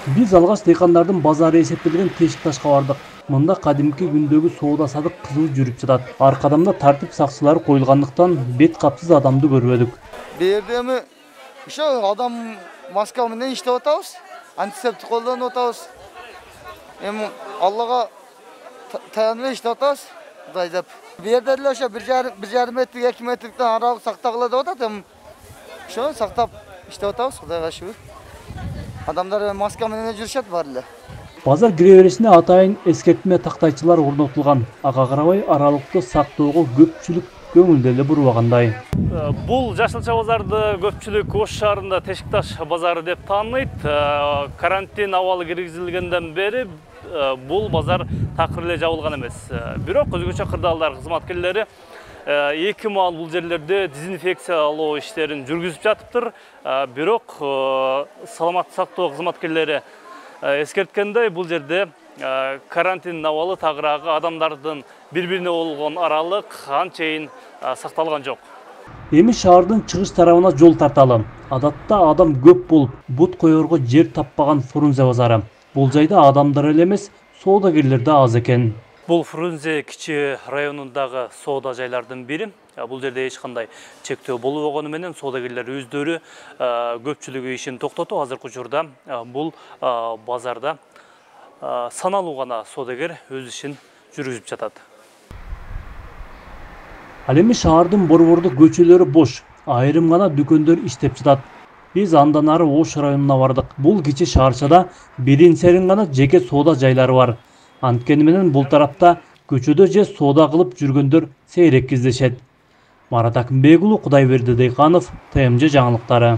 Биз алгач дыйкандардын базары эсептелген Тешик Ташка бардык. Мында кадимки күндөгү соода садык кызуу жүрүп жатат. Аркадамда тартип сакчылары коюлгандыктан бет капсыз адамды көрбөдүк. Бу жерде эми ошо адам маска менен иштеп атабыз. Антисептик колдонуп атабыз. Эми Аллага таянып иштеп атабыз. Кудай деп. Бу жерде эле ошо 1,5 метр, 2 метрден аралык сактагыла деп атат. Эми ошо сактап иштеп атабыз. Кудайга шүгүр. Адамдар маска менен жүрүшөт баары эле. Базар кире беришине атайын эскертме тактайчылар орнотулган. Ага карабай аралыкты сактоого көпчүлүк көңүл деле бурбагандай. Бул Жашылча базарды көпчүлүк Ош шаарында Тешик Таш базары деп тааныйт. Карантин абалы киргизилгенден бери бул базар такыр эле жабылган эмес. Бирок өзгөчө кырдаалдар кызматкерлери эки маал бул жерлерде дезинфекциялоо иштерин жүргүзүп жатыптыр. Бирок саламаттык сактоо кызматкерлери эскерткендей, бул жерде карантин абалы тагыраагы адамдардын бири-бирине болгон аралык анчейин сакталган жок. Эми шаардын чыгыш тарабына жол тарталы. Адатта адам көп болуп, бут коерго жер таппаган Фрунзе базары. Бул жайда адамдар эле эмес, соодагерлер да аз экен. Бул Фрунзе кичи районундагы соода жайлардын бири. Бул жерде эч кандай чектөө болбогону менен соодагерлер өздөрү көпчүлүгү ишин токтотуп, азыркы учурда бул базарда саналуу гана соодагер өз ишин жүргүзүп жатат. Ал эми шаардын борбордук көчөлөрү бош, айрым гана дүкөндөр иштеп жатат. Биз андан ары Ош районуна бардык. Бул кичи шаарчада бирин-серин гана жеке соода жайлары бар. Анткени менен бул тарапта көчөдө же соода кылып жүргөндөр сейрек кездешет. Марат Акымбек уулу, Кудайберди Дыйканов, ТМЖ жаңылыктары.